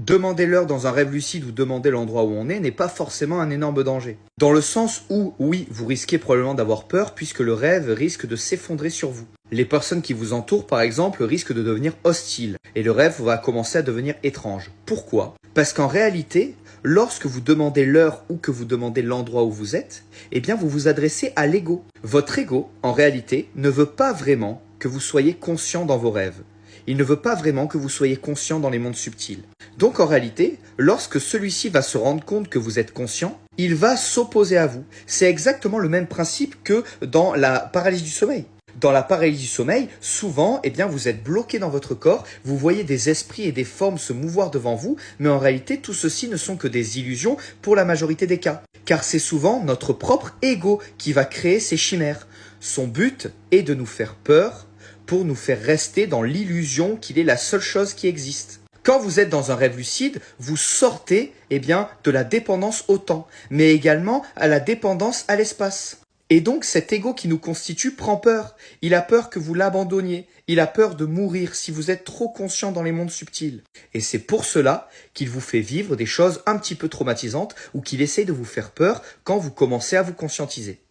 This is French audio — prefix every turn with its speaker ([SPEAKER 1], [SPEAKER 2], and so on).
[SPEAKER 1] Demander l'heure dans un rêve lucide ou demander l'endroit où on est n'est pas forcément un énorme danger. Dans le sens où, oui, vous risquez probablement d'avoir peur puisque le rêve risque de s'effondrer sur vous. Les personnes qui vous entourent, par exemple, risquent de devenir hostiles et le rêve va commencer à devenir étrange. Pourquoi? Parce qu'en réalité, lorsque vous demandez l'heure ou que vous demandez l'endroit où vous êtes, eh bien vous vous adressez à l'ego. Votre ego, en réalité, ne veut pas vraiment que vous soyez conscient dans vos rêves. Il ne veut pas vraiment que vous soyez conscient dans les mondes subtils. Donc en réalité, lorsque celui-ci va se rendre compte que vous êtes conscient, il va s'opposer à vous. C'est exactement le même principe que dans la paralysie du sommeil. Dans la paralysie du sommeil, souvent, eh bien, vous êtes bloqué dans votre corps, vous voyez des esprits et des formes se mouvoir devant vous, mais en réalité, tout ceci ne sont que des illusions pour la majorité des cas. Car c'est souvent notre propre ego qui va créer ces chimères. Son but est de nous faire peur pour nous faire rester dans l'illusion qu'il est la seule chose qui existe. Quand vous êtes dans un rêve lucide, vous sortez de la dépendance au temps, mais également à la dépendance à l'espace. Et donc cet ego qui nous constitue prend peur. Il a peur que vous l'abandonniez. Il a peur de mourir si vous êtes trop conscient dans les mondes subtils. Et c'est pour cela qu'il vous fait vivre des choses un petit peu traumatisantes ou qu'il essaye de vous faire peur quand vous commencez à vous conscientiser.